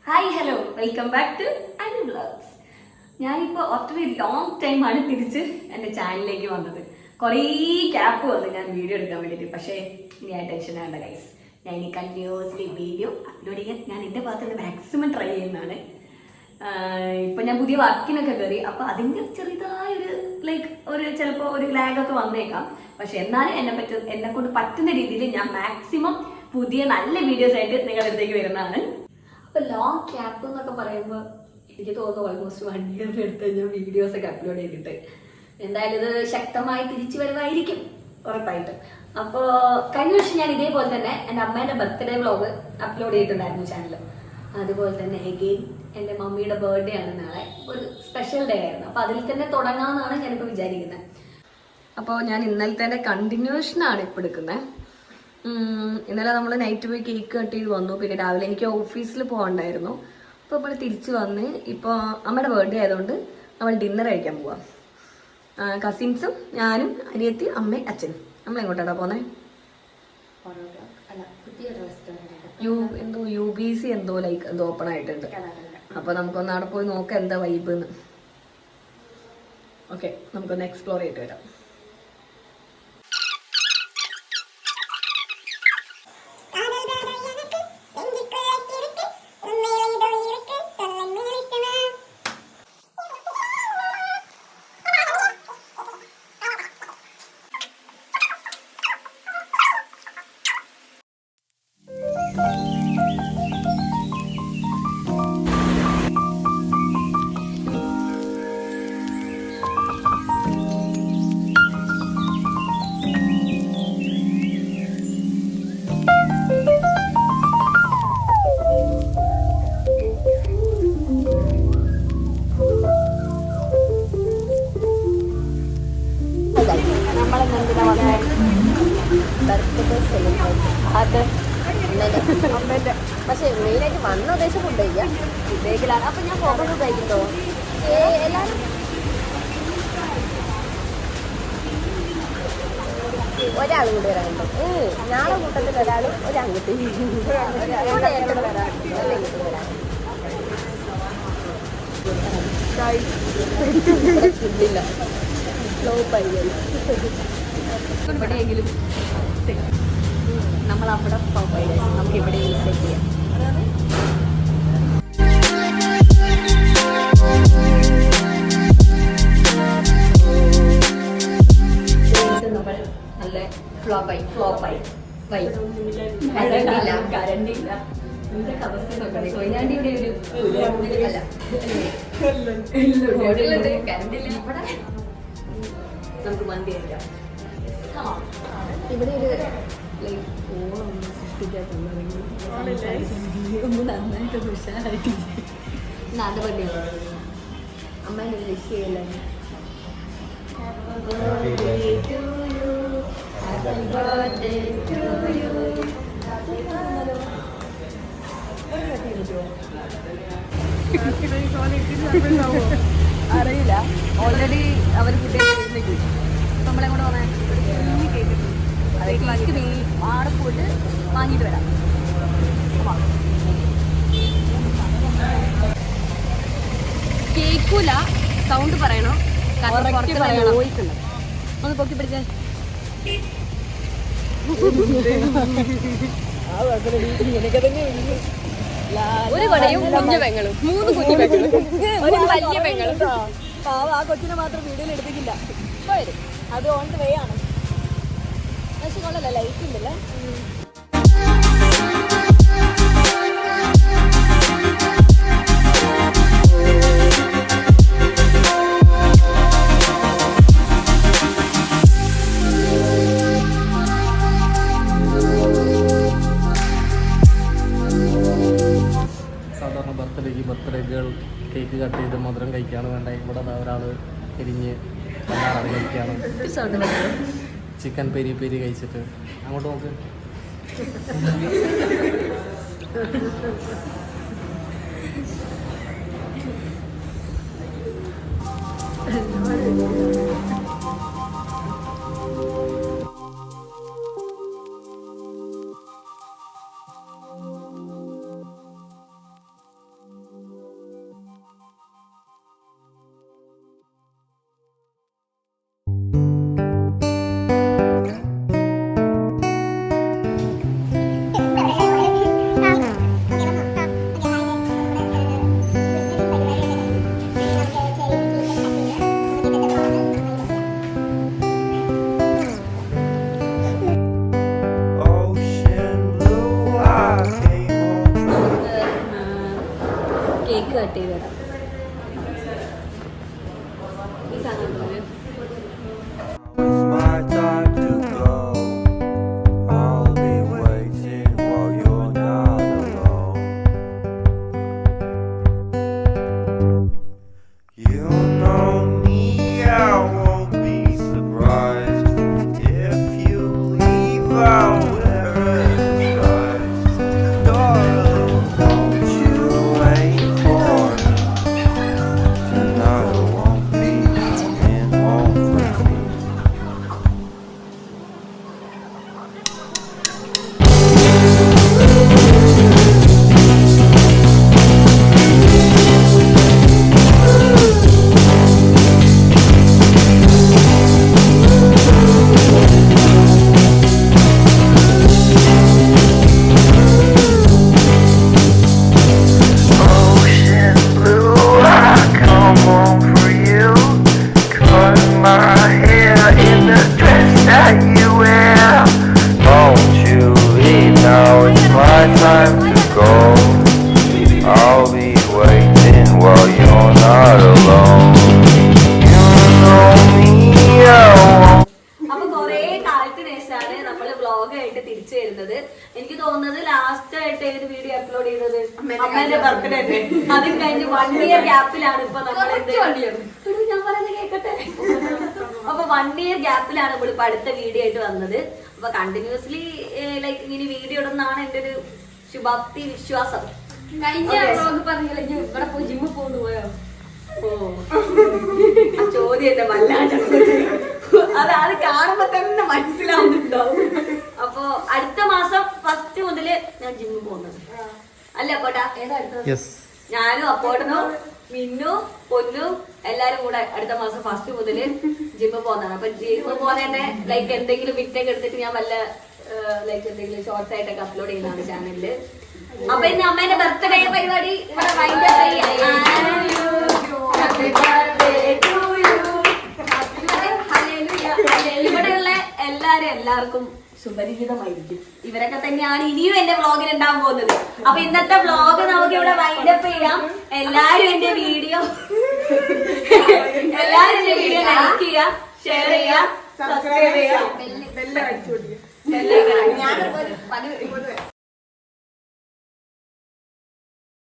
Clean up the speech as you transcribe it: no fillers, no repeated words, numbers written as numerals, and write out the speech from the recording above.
Hi hello welcome back to Anu vlogs. ഞാനിപ്പോൾ after a long ടൈമാണ് തിരിച്ച് എൻ്റെ ചാനലിലേക്ക് വന്നത്. കുറേ ഗ്യാപ്പ് വന്നു ഞാൻ വീഡിയോ എടുക്കാൻ വേണ്ടിയിട്ട്. പക്ഷേ ഇനി ആ ടെൻഷൻ വേണ്ട ഗൈസ്, ഞാൻ ഇനി കണ്ടിന്യൂസ്ലി വീഡിയോ അപ്ലോഡ് ചെയ്യാൻ ഞാൻ എൻ്റെ ഭാഗത്തുനിന്ന് മാക്സിമം ട്രൈ ചെയ്യുന്നതാണ്. ഇപ്പം ഞാൻ പുതിയ വർക്കിനൊക്കെ കയറി, അപ്പോൾ അതിൻ്റെ ചെറുതായൊരു ഒരു ചിലപ്പോൾ ഒരു ലാഗൊക്കെ വന്നേക്കാം. പക്ഷെ എന്നാലും എന്നെ കൊണ്ട് പറ്റുന്ന രീതിയിൽ ഞാൻ മാക്സിമം പുതിയ നല്ല വീഡിയോസ് ആയിട്ട് നിങ്ങളുടെ അടുത്തേക്ക് വരുന്നതാണ്. അപ്പോൾ ലോങ് ക്യാപ്പ് എന്നൊക്കെ പറയുമ്പോൾ എനിക്ക് തോന്നുന്നു ഓൾമോസ്റ്റ് 1 ഇയറിൻ്റെ അടുത്ത് ഞാൻ വീഡിയോസൊക്കെ അപ്ലോഡ് ചെയ്തിട്ട്. എന്തായാലും ഇത് ശക്തമായി തിരിച്ചു വരുമായിരിക്കും ഉറപ്പായിട്ടും. അപ്പോൾ കഴിഞ്ഞ വർഷം ഞാൻ ഇതേപോലെ തന്നെ എൻ്റെ അമ്മേൻ്റെ ബർത്ത്ഡേ വ്ളോഗ് അപ്ലോഡ് ചെയ്തിട്ടുണ്ടായിരുന്നു ചാനൽ. അതുപോലെ തന്നെ എഗെയിൻ എൻ്റെ മമ്മിയുടെ ബർത്ത്ഡേ ആണ് നാളെ, ഒരു സ്പെഷ്യൽ ഡേ ആയിരുന്നു. അപ്പോൾ അതിൽ തന്നെ തുടങ്ങാമെന്നാണ് ഞാനിപ്പോൾ വിചാരിക്കുന്നത്. അപ്പോൾ ഞാൻ ഇന്നലത്തെ കണ്ടിന്യൂഷനാണ് ഇപ്പോൾ എടുക്കുന്നത്. ഇന്നലെ നമ്മൾ നൈറ്റ് പോയി കേക്ക് കട്ട് ചെയ്ത് വന്നു. പിന്നെ രാവിലെ എനിക്ക് ഓഫീസിൽ പോകണ്ടായിരുന്നു. അപ്പോൾ നമ്മൾ തിരിച്ച് വന്ന് ഇപ്പോൾ അമ്മയുടെ ബർത്ത്ഡേ ആയതുകൊണ്ട് നമ്മൾ ഡിന്നർ കഴിക്കാൻ പോവാം. കസിൻസും ഞാനും അനിയത്തി അമ്മയും അച്ഛനും. നമ്മൾ എങ്ങോട്ടാണ് പോകുന്നത്? എന്തോ UBC എന്തോ എന്തോ ഓപ്പൺ ആയിട്ടുണ്ട്. അപ്പോൾ നമുക്കൊന്ന് അവിടെ പോയി നോക്കാം എന്താ വൈബ് എന്ന്. ഓക്കെ, നമുക്കൊന്ന് എക്സ്പ്ലോർ ചെയ്തിട്ട് വരാം. പക്ഷെ മെയിനായിട്ട് വന്ന ഉദ്ദേശം കൊണ്ടുപോയില്ല ബേക്കിലാണ്. അപ്പൊ ഞാൻ പോകുന്നത് കഴിക്കട്ടോ എല്ലാരും ഒരാൾ കൂടി വരാനുണ്ടോ? നാളെ കൂട്ടത്തിൽ ഒരാൾ ഒരങ്ങോട്ട് ഇല്ല ഫ്ലോപ്പായി. എവിടെയെങ്കിലും നമ്മൾ അവിടെ പോയി നമുക്ക് എവിടെയെങ്കിലും സെറ്റ് ചെയ്യാം. നമ്മൾ നല്ല ഫ്ലോപ്പായി കരണ്ടില്ല. എന്തൊക്കെ അവസ്ഥ നോക്കണേ. കൊയിലാണ്ടിയുടെ ഒരു അല്ല കരണ്ടില്ല. ഇവിടെ നമുക്ക് മന്തി കഴിക്കാം. ഇവിടെ ഒരു ഓളൊന്നും സൃഷ്ടിക്കാത്തുണ്ടെങ്കിൽ നന്നായിട്ട് ഉഷാറായിട്ട് നാട് പണ്ടിയോ അമ്മേനെ വിഷ് ചെയ്യല്ലേ. അറിയില്ല, ഓൾറെഡി അവർ ഫുഡ് നമ്മളെ കൂടെ വന്നേ കേക്ക് അതൊക്കെ നീ ആടെ പോയിട്ട് വാങ്ങിയിട്ട് വരാം. കേൾക്കൂല, സൗണ്ട് പറയണോ? വോയിസ് ഉണ്ട്. ഒന്ന് പൊക്കി പിടിച്ചേ. ഒരു കൊടയും കുഞ്ഞു പെങ്ങളും 3 കുഞ്ഞു പെങ്ങളും ഒരു വലിയ പെങ്ങളും. ആ കൊച്ചിനെ മാത്രം വീഡിയോയിൽ എടുപ്പിക്കില്ല. അത് ഓൺ ദ വേ ആണ്. പക്ഷെ കൊള്ളല്ല, ലൈറ്റ് ഉണ്ടല്ലേ. സാധാരണ ബർത്ത്ഡേ ഗേൾ കേക്ക് കട്ട് ചെയ്ത് മധുരം കഴിക്കാണ് വേണ്ട. ഇവിടെ ഒരാൾ തിരിഞ്ഞ് എല്ലാവരും കഴിക്കുകയാണ്. ചിക്കൻ പെരി പെരി കഴിച്ചിട്ട് അങ്ങോട്ട് നോക്ക്. കേക്ക് കട്ട് ചെയ്ത് തരാം. ഈ സാധനം It's my time to go. I'll be waiting while you're not alone. You know me, I won't be surprised if you leave out wearing skies. Darling, won't you wait for me? Tonight I won't be coming home for tea. Ocean blue, I come home for you. Cut my hair in the dress that you wear. Won't you leave now? It's my time to go. I'll be waiting while you're not alone. You know me, I won't. അപ്പൊ കൊറേ കാലത്തിന് ശേഷമാണ് നമ്മള് vlog ആയിട്ട് തിരിച്ചു വരുന്നത്. എനിക്ക് തോന്നുന്നത് ലാസ്റ്റ് ആയിട്ട് ഏത് വീഡിയോ അപ്ലോഡ് ചെയ്തത് അമ്മേന്റെ ബർത്ത്ഡേ അതും കഴിഞ്ഞ് 1 year ഗ്യാപ്പിലാണ് ഇപ്പൊ നമ്മൾ ഞാൻ പറയുന്നത് കേക്കട്ടെ. അപ്പൊ 1 year ഗ്യാപ്പിലാണ് നമ്മളിപ്പോ അടുത്ത വീഡിയോ ആയിട്ട് വന്നത്. അപ്പൊ കണ്ടിന്യൂസ്ലി ലൈക്ക് ഇങ്ങനെ വീഡിയോ ഇടുന്നതാണ് എന്റെ ഒരു ശുഭാപ്തി വിശ്വാസം. കഴിഞ്ഞ വ്ലോഗ് പറഞ്ഞില്ലേ ഇവിടെ പോയി ജിമ്മിൽ പോകൊണ്ട് പോയോ? ആ ചോദ്യം എന്നെ വല്ലാണ്ട് അത് കാണുമ്പോ തന്നെ മനസ്സിലാവുന്നുണ്ടാവും. അപ്പൊ അടുത്ത മാസം ഫസ്റ്റ് മുതല് ഞാൻ ജിമ്മിൽ പോകുന്നത് അല്ല അപ്പോട്ടാ യെസ്. ഞാനും അപ്പോട്ടനും മിന്നു പൊന്നു എല്ലാരും കൂടെ അടുത്ത മാസം ഫസ്റ്റ് മുതല് ജിമ്മിൽ പോകുന്നതാണ്. അപ്പൊ ജിമ്മിൽ പോകുന്നതിന്റെ ലൈക്ക് എന്തെങ്കിലും വിറ്റൊക്കെ എടുത്തിട്ട് ഞാൻ വല്ല ലൈക്ക് എന്തെങ്കിലും ഷോർട്സ് ആയിട്ടൊക്കെ അപ്ലോഡ് ചെയ്യുന്നതാണ് ചാനലില്. അപ്പൊ ഇന്ന് അമ്മേന്റെ ബർത്ത്ഡേ പരിപാടി ഇവിടെ ഇവിടെയുള്ള എല്ലാവർക്കും സുപരിചിതമായിരിക്കും. ഇവരൊക്കെ തന്നെയാണ് ഇനിയും എന്റെ വ്ളോഗിൽ ഉണ്ടാവാൻ പോകുന്നത്. അപ്പൊ ഇന്നത്തെ വ്ളോഗ് നമുക്ക് ഇവിടെ വൈൻഡപ്പ് ചെയ്യാം. എല്ലാരും എന്റെ വീഡിയോ ലൈക്ക് ചെയ്യുക, ഷെയർ ചെയ്യുക, സബ്സ്ക്രൈബ് ചെയ്യുക.